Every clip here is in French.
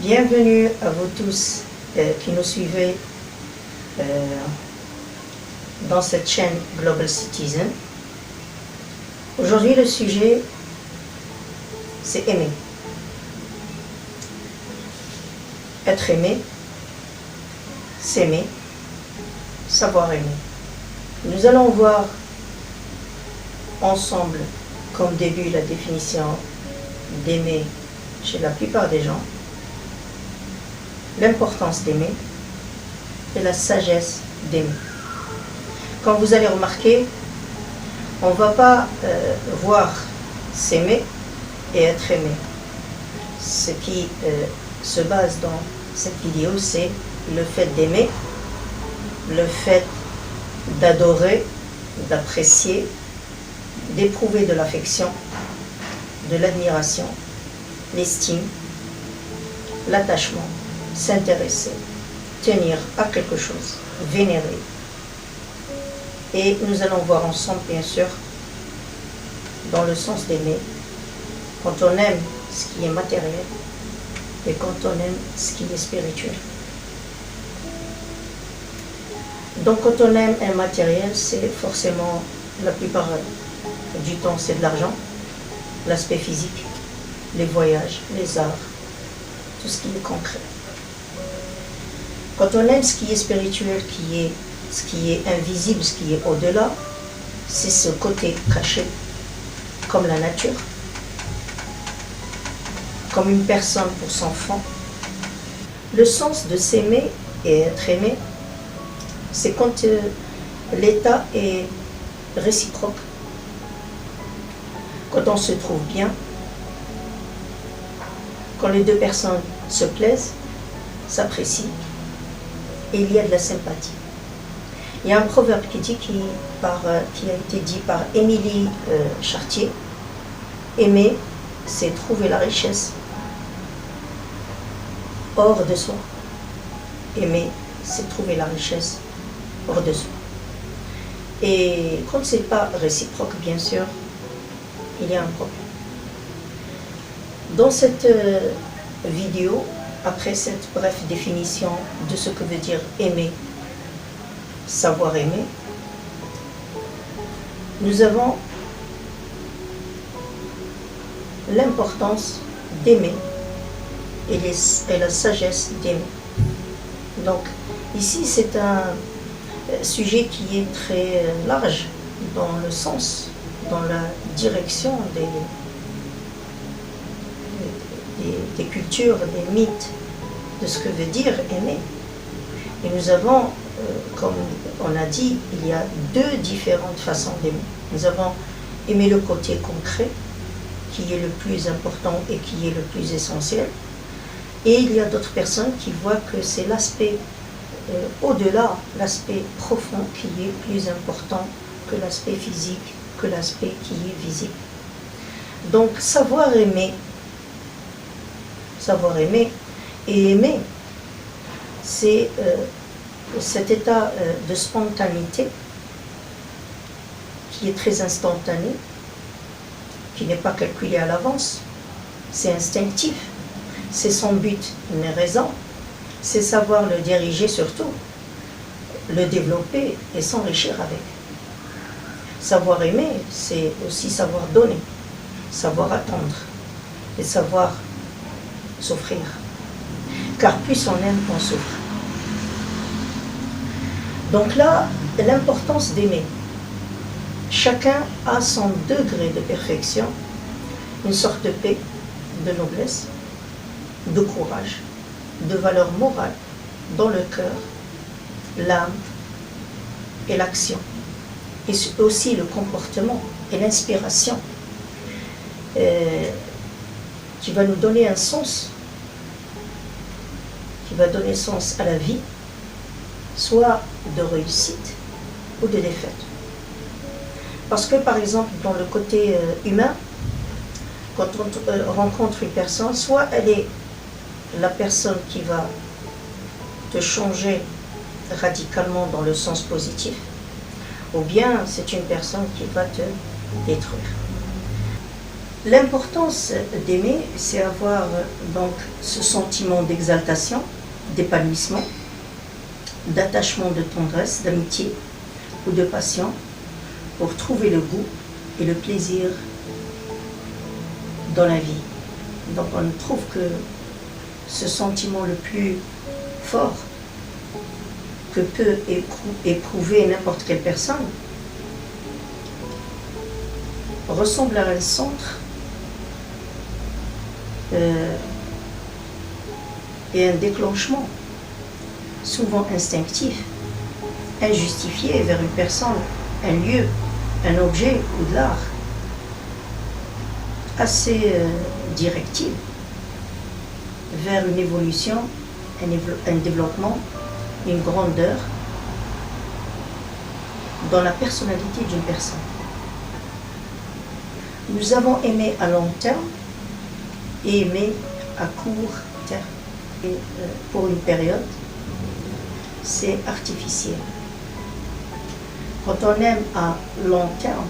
Bienvenue à vous tous qui nous suivez dans cette chaîne Global Citizen. Aujourd'hui, le sujet, c'est aimer. Être aimé, s'aimer, savoir aimer. Nous allons voir ensemble, comme début, la définition d'aimer chez la plupart des gens, l'importance d'aimer et la sagesse d'aimer. Comme vous allez remarquer, on ne va pas voir s'aimer et être aimé. Ce qui se base dans cette vidéo, c'est le fait d'aimer, le fait d'adorer, d'apprécier, d'éprouver de l'affection, de l'admiration, l'estime, l'attachement, s'intéresser, tenir à quelque chose, vénérer. Et nous allons voir ensemble, bien sûr, dans le sens d'aimer, quand on aime ce qui est matériel et quand on aime ce qui est spirituel. Donc quand on aime un matériel, c'est forcément, la plupart du temps, c'est de l'argent, l'aspect physique, les voyages, les arts, tout ce qui est concret. Quand on aime ce qui est spirituel, ce qui est invisible, ce qui est au-delà, c'est ce côté caché, comme la nature, comme une personne pour son fond. Le sens de s'aimer et être aimé, c'est quand l'état est réciproque, quand on se trouve bien, quand les deux personnes se plaisent, s'apprécient, et il y a de la sympathie. Il y a un proverbe qui dit, qui a été dit par Émilie Chartier, aimer, c'est trouver la richesse hors de soi. Aimer, c'est trouver la richesse hors de soi. Et quand ce n'est pas réciproque, bien sûr, il y a un problème. Dans cette vidéo, après cette brève définition de ce que veut dire aimer, savoir aimer, nous avons l'importance d'aimer et la sagesse d'aimer. Donc ici c'est un sujet qui est très large dans le sens, dans la direction des cultures, des mythes, de ce que veut dire aimer. Et nous avons, comme on a dit, il y a deux différentes façons d'aimer. Nous avons aimé le côté concret, qui est le plus important et qui est le plus essentiel. Et il y a d'autres personnes qui voient que c'est l'aspect au-delà, l'aspect profond qui est plus important que l'aspect physique, que l'aspect qui est visible. Donc savoir aimer et aimer, c'est cet état de spontanéité qui est très instantané, qui n'est pas calculé à l'avance, c'est instinctif, c'est sans but ni raison, c'est savoir le diriger surtout, le développer et s'enrichir avec. Savoir aimer, c'est aussi savoir donner, savoir attendre et savoir souffrir. Car plus on aime, on souffre. Donc là, l'importance d'aimer. Chacun a son degré de perfection, une sorte de paix, de noblesse, de courage, de valeur morale dans le cœur, l'âme et l'action. Et aussi le comportement et l'inspiration qui va nous donner un sens, qui va donner sens à la vie, soit de réussite ou de défaite. Parce que par exemple, dans le côté humain, quand on rencontre une personne, soit elle est la personne qui va te changer radicalement dans le sens positif, ou bien c'est une personne qui va te détruire. L'importance d'aimer, c'est avoir donc ce sentiment d'exaltation, d'épanouissement, d'attachement, de tendresse, d'amitié ou de passion pour trouver le goût et le plaisir dans la vie. Donc on trouve que ce sentiment le plus fort que peut éprouver n'importe quelle personne ressemble à un centre et un déclenchement souvent instinctif, injustifié vers une personne, un lieu, un objet ou de l'art, assez directive vers une évolution, un développement, une grandeur dans la personnalité d'une personne. Nous avons aimé à long terme et aimé à court terme. Et pour une période, c'est artificiel. Quand on aime à long terme,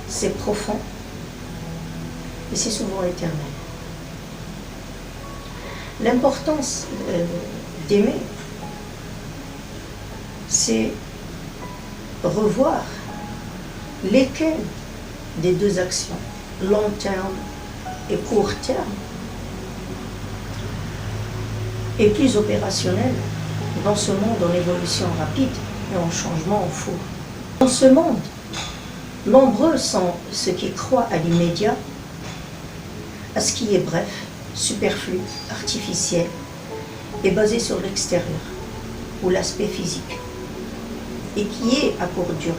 c'est profond et c'est souvent éternel. L'importance d'aimer, c'est revoir lesquelles des deux actions, long terme et court terme, est plus opérationnelle dans ce monde en évolution rapide et en changement en fou. Dans ce monde, nombreux sont ceux qui croient à l'immédiat, à ce qui est bref, superflu, artificiel et basé sur l'extérieur ou l'aspect physique et qui est à courte durée,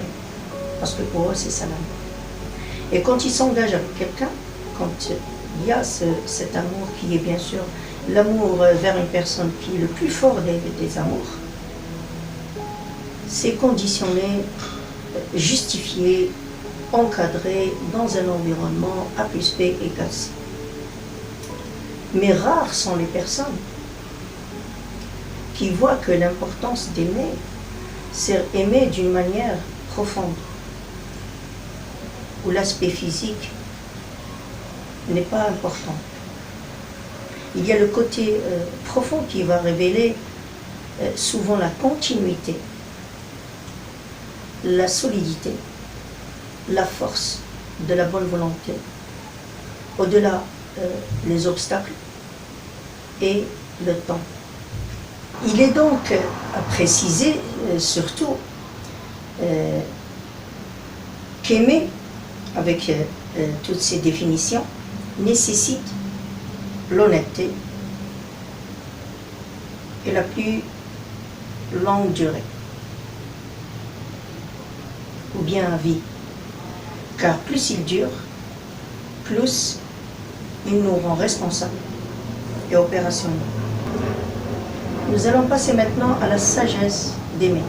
parce que pour eux c'est ça l'amour. Et quand ils s'engagent avec quelqu'un, quand il y a cet amour qui est bien sûr l'amour vers une personne qui est le plus fort des amours, c'est conditionné, justifié, encadré dans un environnement A plus B égale C. Mais rares sont les personnes qui voient que l'importance d'aimer, c'est aimer d'une manière profonde, où l'aspect physique n'est pas important. Il y a le côté profond qui va révéler souvent la continuité, la solidité, la force de la bonne volonté, au-delà les obstacles et le temps. Il est donc à préciser surtout qu'aimer, avec toutes ces définitions, nécessite l'honnêteté et la plus longue durée, ou bien à vie. Car plus il dure, plus il nous rend responsables et opérationnels. Nous allons passer maintenant à la sagesse d'aimer.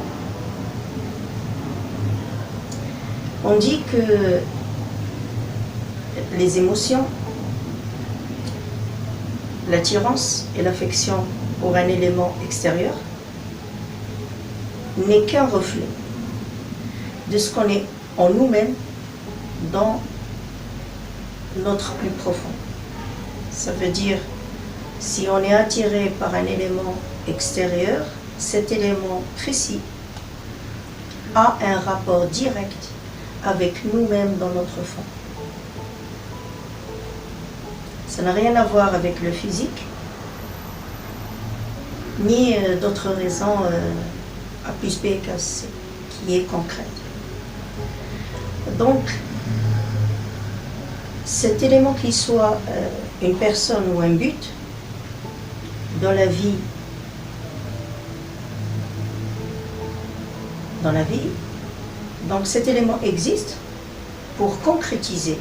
On dit que les émotions, l'attirance et l'affection pour un élément extérieur n'est qu'un reflet de ce qu'on est en nous-mêmes dans notre plus profond. Ça veut dire, si on est attiré par un élément extérieur, cet élément précis a un rapport direct avec nous-mêmes dans notre fond. Ça n'a rien à voir avec le physique, ni d'autres raisons A plus B égale C, qui est concrète. Donc, cet élément qui soit une personne ou un but dans la vie, donc cet élément existe pour concrétiser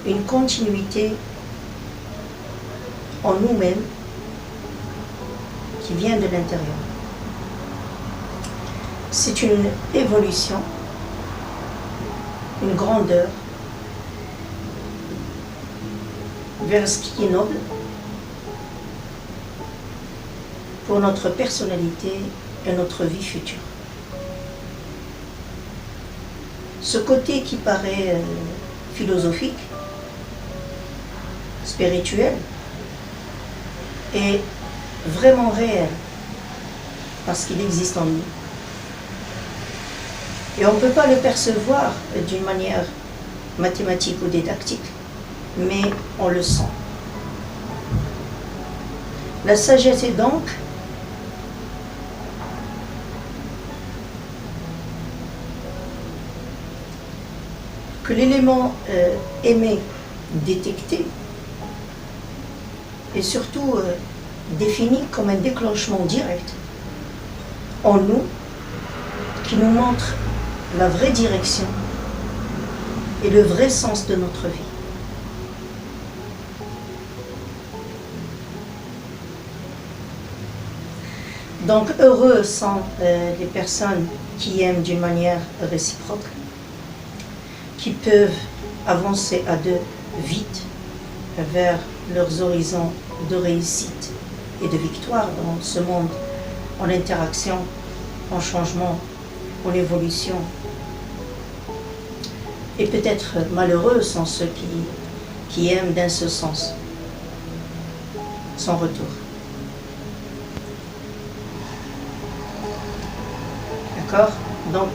une continuité en nous-mêmes qui vient de l'intérieur. C'est une évolution, une grandeur vers ce qui est noble pour notre personnalité et notre vie future. ce côté qui paraît philosophique, spirituel, est vraiment réel, parce qu'il existe en nous. Et on ne peut pas le percevoir d'une manière mathématique ou didactique, mais on le sent. La sagesse est donc que l'élément aimé, détecté, est surtout défini comme un déclenchement direct en nous qui nous montre la vraie direction et le vrai sens de notre vie. Donc heureux sont les personnes qui aiment d'une manière réciproque, qui peuvent avancer à deux vite vers leurs horizons de réussite et de victoire dans ce monde, en interaction, en changement, en évolution. Et peut-être malheureux sont ceux qui aiment dans ce sens, sans retour. D'accord? Donc,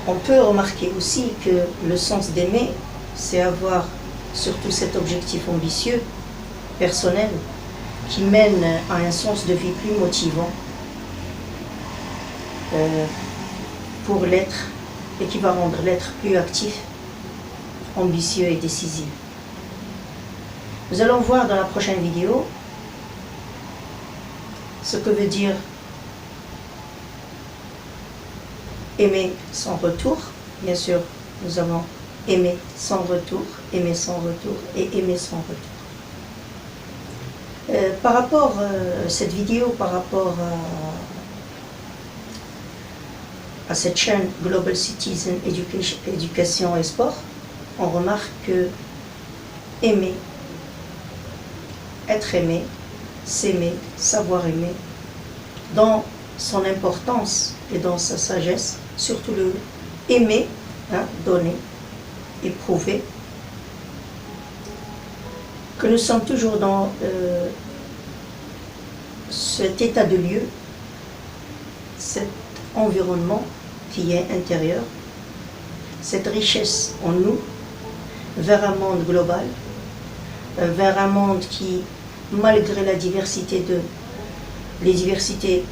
on peut remarquer aussi que le sens d'aimer, c'est avoir surtout cet objectif ambitieux, personnel, qui mène à un sens de vie plus motivant pour l'être et qui va rendre l'être plus actif, ambitieux et décisif. Nous allons voir dans la prochaine vidéo ce que veut dire aimer sans retour. Bien sûr, nous avons aimer sans retour et aimer sans retour. Par rapport à cette vidéo, par rapport à cette chaîne Global Citizen Éducation et Sport, on remarque que aimer, être aimé, s'aimer, savoir aimer, dans son importance et dans sa sagesse, surtout le aimer, donner, éprouver, que nous sommes toujours dans cet état de lieu, cet environnement qui est intérieur, cette richesse en nous, vers un monde global, vers un monde qui, malgré la diversité les diversités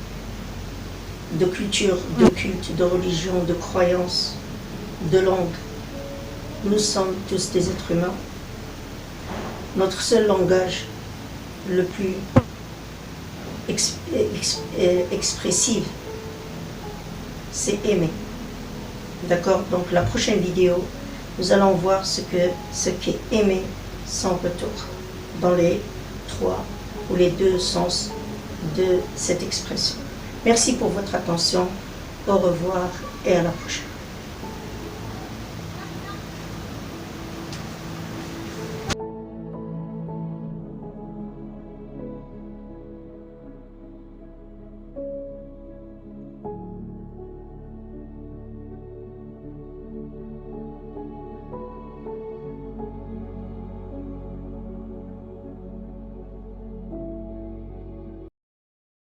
de culture, de culte, de religion, de croyances, de langue, nous sommes tous des êtres humains. Notre seul langage, le plus expressif, c'est aimer. D'accord? Donc la prochaine vidéo, nous allons voir ce qu'est aimer sans retour, dans les 3 ou les 2 sens de cette expression. Merci pour votre attention. Au revoir et à la prochaine.